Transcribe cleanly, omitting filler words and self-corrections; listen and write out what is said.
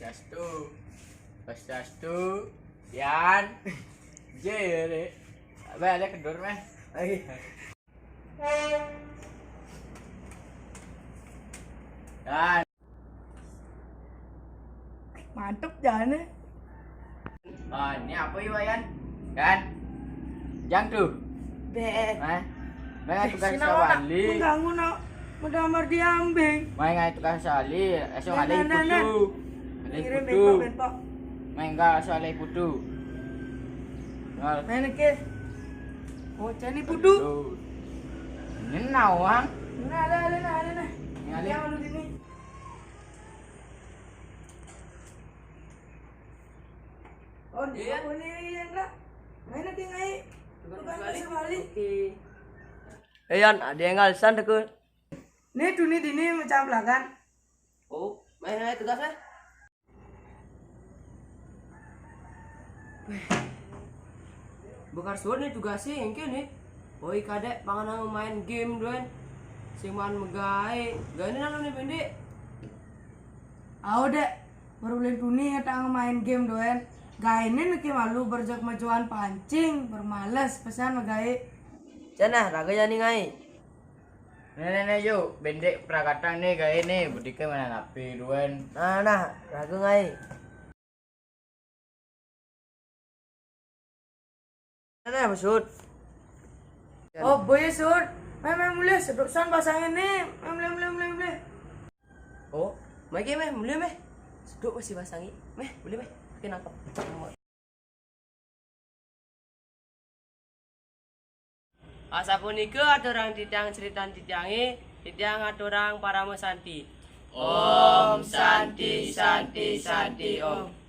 Swastiastu, Yan, Jere, ada kedor meh. Dan Mantep jalannya. ini apa yuk Yan? Kan? Jang tuh. Bet. Tukang sawali. Mengganggu nak medamar diambing. Main ngai tukang sawali, esok ada Nah, putu. Ada Kirim putu. benpok. Main enggak soal putu. Ngal. Main ke. Oh, cani pudu. Ini nawang. Nah, ada. Ngali. Yang lu sini. Oh, dia boleh enggak? Main nanti ngai. Tukang sawali. Yan, ada yang ngalisan dekut. Nih Duni dini macam belakang. Oh, main aja tugasnya. Bekar suara nih tugasnya yang nih. Oi kadek pangan main game doan. Sing man megai. Gani nalo nih pendek. Dek. Baru bulan Duni ngetang main game doan. Gaine niki malu berjak majuan pancing, bermalas pesan megai. Cana raga nih ngai. Nenek yuk, bendek prakatang nih kayak ini, budiknya mana napi duan. Nah, raga ngai. Cana maksud. Oh boy sud, main mulai seduk san pasangin nih, mulai. Oh, mai ke meh, mulai meh. Seduk masih basangi. Meh, boleh meh. Nangkep. Asapunika aturang titiang ceritan titiangi, titiang aturang para mesanti. Om Santi Santi Santi Om.